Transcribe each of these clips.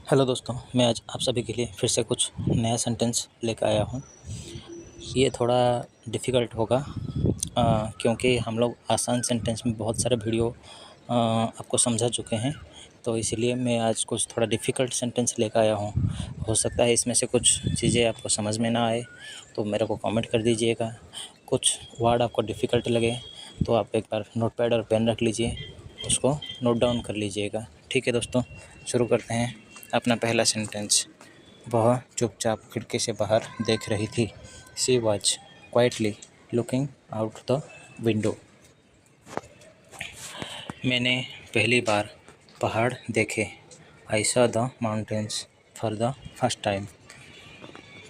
Hello दोस्तों, मैं आज आप सभी के लिए फिर से कुछ नया सेंटेंस लेकर आया हूँ। ये थोड़ा डिफ़िकल्ट होगा क्योंकि हम लोग आसान सेंटेंस में बहुत सारे वीडियो आपको समझा चुके हैं, तो इसीलिए मैं आज कुछ थोड़ा डिफ़िकल्ट सेंटेंस लेकर आया हूँ। हो सकता है इसमें से कुछ चीज़ें आपको समझ में ना आए, तो मेरे को कमेंट कर दीजिएगा। कुछ वर्ड आपको डिफ़िकल्ट लगे तो आप एक बार नोटपैड और पेन रख लीजिए, उसको नोट डाउन कर लीजिएगा। ठीक है दोस्तों, शुरू करते हैं अपना पहला सेंटेंस। वह चुपचाप खिड़की से बाहर देख रही थी। She was quietly looking out the window. मैंने पहली बार पहाड़ देखे। I saw the mountains for the first time.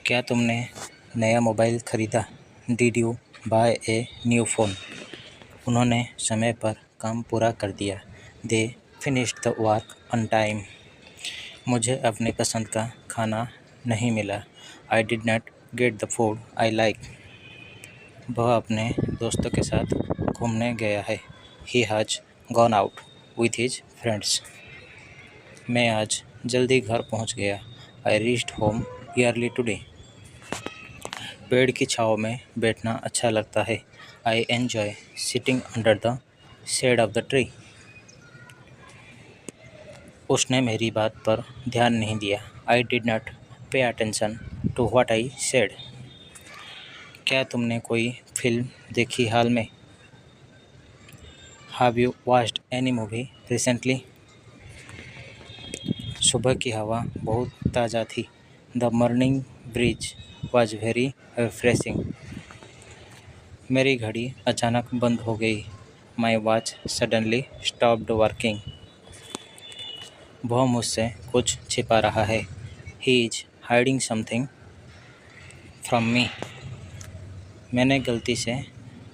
क्या तुमने नया मोबाइल खरीदा? Did you buy a new phone? उन्होंने समय पर काम पूरा कर दिया। They finished the work on time. मुझे अपने पसंद का खाना नहीं मिला। I did not get the food I like. वह अपने दोस्तों के साथ घूमने गया है। He has gone out with his friends. मैं आज जल्दी घर पहुंच गया। I reached home early today. पेड़ की छाँव में बैठना अच्छा लगता है। I enjoy sitting under the shade of the tree. उसने मेरी बात पर ध्यान नहीं दिया। I did not pay attention to what I said. क्या तुमने कोई फिल्म देखी हाल में? Have you watched any movie recently? सुबह की हवा बहुत ताज़ा थी। The morning breeze was very refreshing. मेरी घड़ी अचानक बंद हो गई। My watch suddenly stopped working. वह मुझसे कुछ छिपा रहा है। He is hiding something from me. मैंने गलती से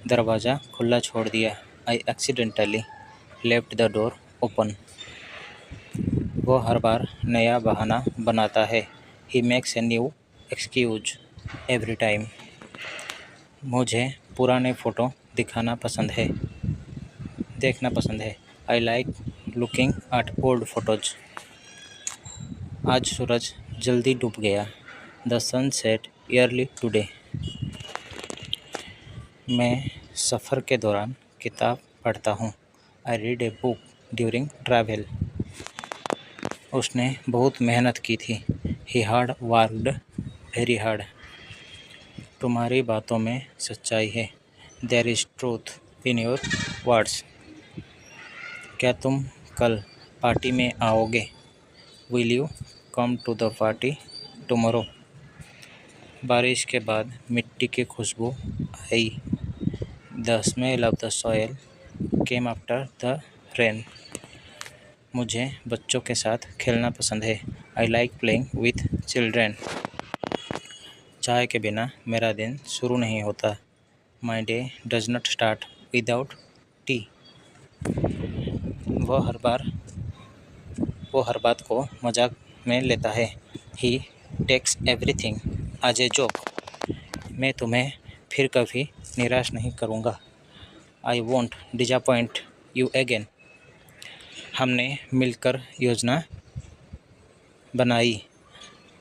दरवाज़ा खुला छोड़ दिया। I accidentally left the door open. वो हर बार नया बहाना बनाता है। He makes a new excuse every time. मुझे पुराने फ़ोटो देखना पसंद है। I like looking at old photos. आज सूरज जल्दी डूब गया। The sun set early today. मैं सफ़र के दौरान किताब पढ़ता हूँ। I read a book during travel. उसने बहुत मेहनत की थी। He hard worked very hard. तुम्हारी बातों में सच्चाई है। There is truth in your words. क्या तुम कल पार्टी में आओगे? Will you come to the party tomorrow? बारिश के बाद मिट्टी की खुशबू आई। The smell of the soil came after the rain. मुझे बच्चों के साथ खेलना पसंद है। I like playing with children. चाय के बिना मेरा दिन शुरू नहीं होता। My day does not start without tea. वो हर बात को मजाक में लेता है। He takes everything as a joke. मैं तुम्हें फिर कभी निराश नहीं करूँगा। I won't disappoint you again. हमने मिलकर योजना बनाई।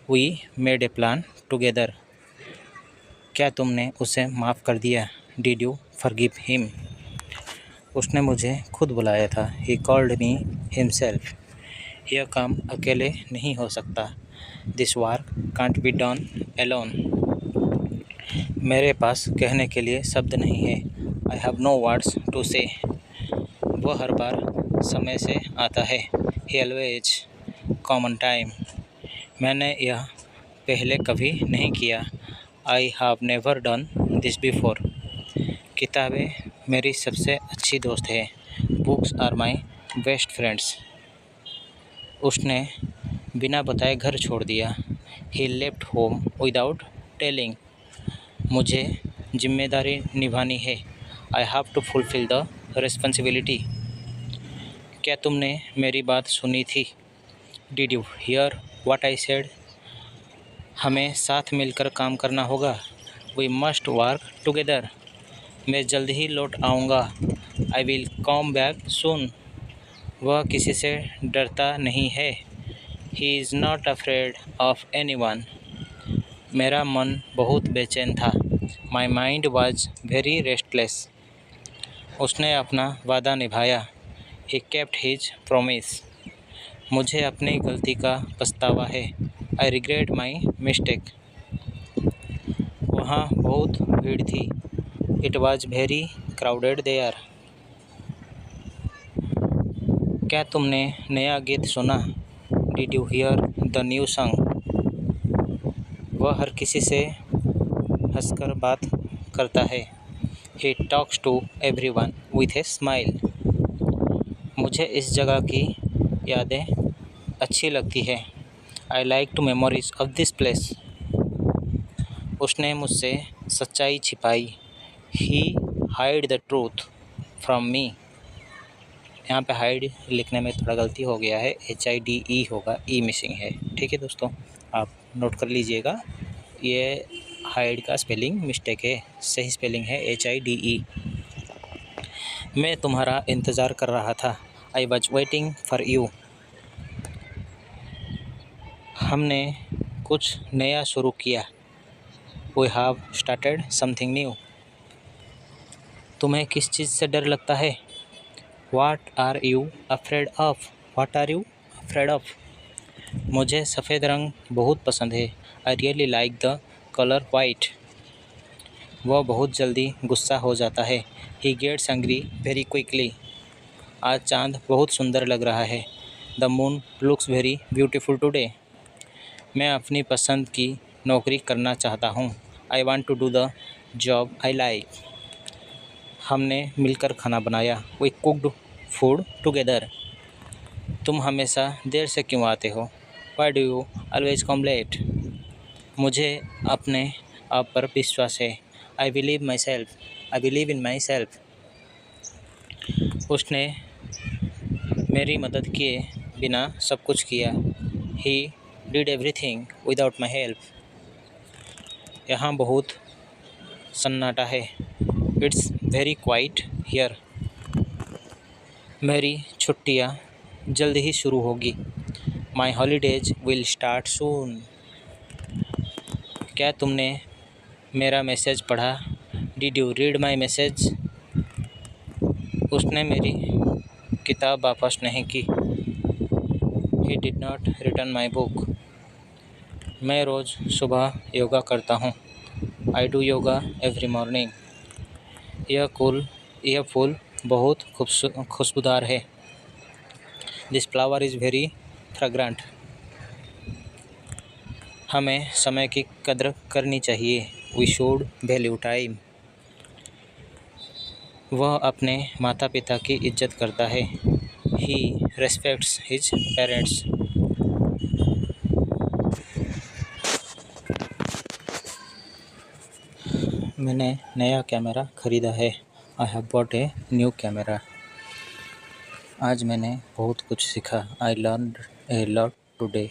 We made a plan together. क्या तुमने उसे माफ़ कर दिया? Did you forgive him? उसने मुझे खुद बुलाया था। He called me himself. यह काम अकेले नहीं हो सकता। This work can't be done alone. मेरे पास कहने के लिए शब्द नहीं है। I have no words to say. वह हर बार समय से आता है। He always come on time. मैंने यह पहले कभी नहीं किया। I have never done this before. किताबें मेरी सबसे अच्छी दोस्त है। Books are my best friends. उसने बिना बताए घर छोड़ दिया। He left home without telling. मुझे जिम्मेदारी निभानी है। I have to fulfil the responsibility. क्या तुमने मेरी बात सुनी थी? Did you hear what I said? हमें साथ मिलकर काम करना होगा। We must work together. मैं जल्द ही लौट आऊँगा। I will come back soon. वह किसी से डरता नहीं है। He is not afraid of any one. मेरा मन बहुत बेचैन था। My mind was very restless. उसने अपना वादा निभाया। He kept his promise. मुझे अपनी गलती का पछतावा है। I regret my mistake. वहाँ बहुत भीड़ थी। It was very crowded there. क्या तुमने नया गीत सुना? Did you hear the new song? वह हर किसी से हंसकर बात करता है। He talks to everyone with a smile. मुझे इस जगह की यादें अच्छी लगती है। I like to memories of this place. उसने मुझसे सच्चाई छिपाई। He hide the truth from me. यहाँ पे हाइड लिखने में थोड़ा गलती हो गया है, HIDE होगा, ई मिसिंग है। ठीक है दोस्तों, आप नोट कर लीजिएगा। ये हाइड का स्पेलिंग मिस्टेक है, सही स्पेलिंग है HIDE। मैं तुम्हारा इंतज़ार कर रहा था। I was waiting for you. हमने कुछ नया शुरू किया। We have started something new. तुम्हें किस चीज़ से डर लगता है? What are you afraid of? What are you afraid of? मुझे सफ़ेद रंग बहुत पसंद है। I really like the color white. वह बहुत जल्दी गुस्सा हो जाता है। He gets angry very quickly. आज चाँद बहुत सुंदर लग रहा है। The moon looks very beautiful today. मैं अपनी पसंद की नौकरी करना चाहता हूँ। I want to do the job I like. हमने मिलकर खाना बनाया। We cooked food together. तुम हमेशा देर से क्यों आते हो? Why do you always come late? मुझे अपने आप पर विश्वास है। I believe myself. I believe in myself. उसने मेरी मदद किए बिना सब कुछ किया। He did everything without my help. यहाँ बहुत सन्नाटा है। It's very quiet here. मेरी छुट्टियाँ जल्द ही शुरू होगी। My holidays will start soon. क्या तुमने मेरा मैसेज पढ़ा? Did you read my message? उसने मेरी किताब वापस नहीं की। He did not return my book. मैं रोज़ सुबह योगा करता हूँ। I do yoga every morning. यह फूल बहुत खुशबूदार है। This flower is very fragrant. हमें समय की कद्र करनी चाहिए। We should value time. वह अपने माता पिता की इज्जत करता है। He respects his parents. मैंने नया कैमरा ख़रीदा है। I have bought a new camera. आज मैंने बहुत कुछ सीखा। I learned a lot today.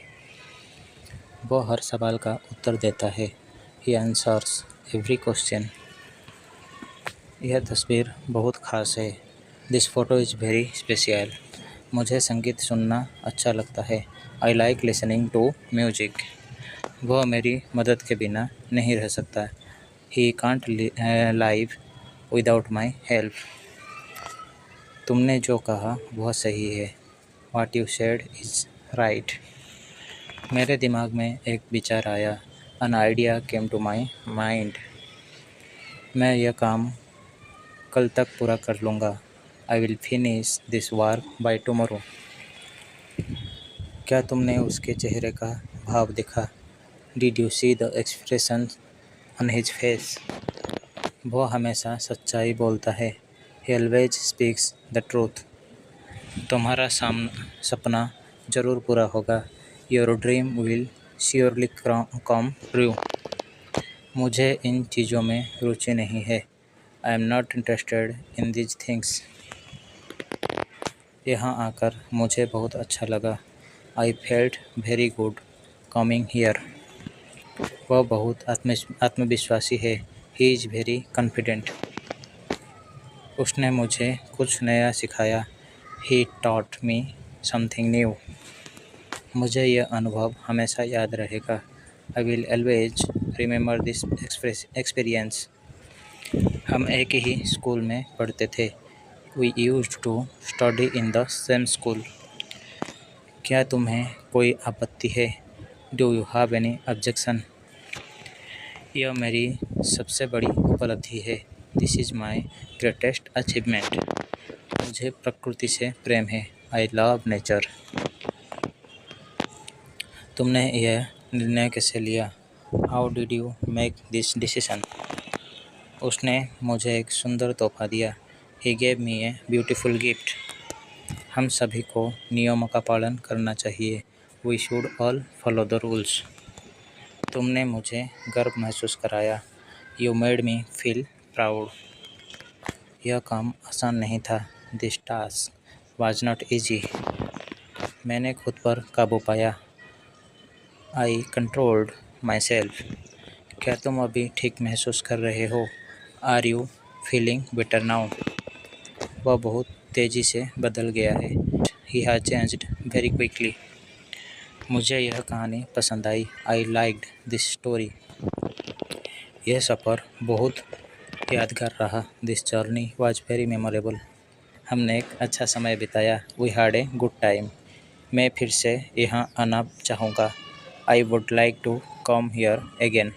वो हर सवाल का उत्तर देता है। He answers every question. यह तस्वीर बहुत ख़ास है। This photo is very special. मुझे संगीत सुनना अच्छा लगता है। I like listening to music. वह मेरी मदद के बिना नहीं रह सकता। He can't live without my help. तुमने जो कहा वह सही है। What you said is right. मेरे दिमाग में एक विचार आया। An idea came to my mind. मैं यह काम कल तक पूरा कर लूँगा। I will finish this work by tomorrow. क्या तुमने उसके चेहरे का भाव देखा? Did you see the expression on his face? वह हमेशा सच्चाई बोलता है। He always speaks the truth. तुम्हारा सपना ज़रूर पूरा होगा। Your dream will surely come true. मुझे इन चीज़ों में रुचि नहीं है। I am not interested in these things. यहाँ आकर मुझे बहुत अच्छा लगा। I felt very good coming here. वह बहुत आत्मविश्वासी है। He is very confident. उसने मुझे कुछ नया सिखाया। He taught me something new. मुझे यह अनुभव हमेशा याद रहेगा। I will always remember this experience. हम एक ही स्कूल में पढ़ते थे। We used to study in the same school. क्या तुम्हें कोई आपत्ति है? Do you have any objection? यह मेरी सबसे बड़ी उपलब्धि है। This is my greatest achievement. मुझे प्रकृति से प्रेम है। I love nature. तुमने यह निर्णय कैसे लिया? How did you make this decision? उसने मुझे एक सुंदर तोहफा दिया। He gave me a beautiful gift. हम सभी को नियमों का पालन करना चाहिए। We should all follow the rules. तुमने मुझे गर्व महसूस कराया। You made me feel proud. यह काम आसान नहीं था। This task was not easy. मैंने खुद पर काबू पाया। I controlled myself. क्या तुम अभी ठीक महसूस कर रहे हो? Are you feeling better now? वह बहुत तेज़ी से बदल गया है। He has changed very quickly. मुझे यह कहानी पसंद आई। I liked this story. यह सफ़र बहुत यादगार रहा। This journey was very memorable. हमने एक अच्छा समय बिताया। We had a good time. मैं फिर से यहाँ आना चाहूँगा। I would like to come here again.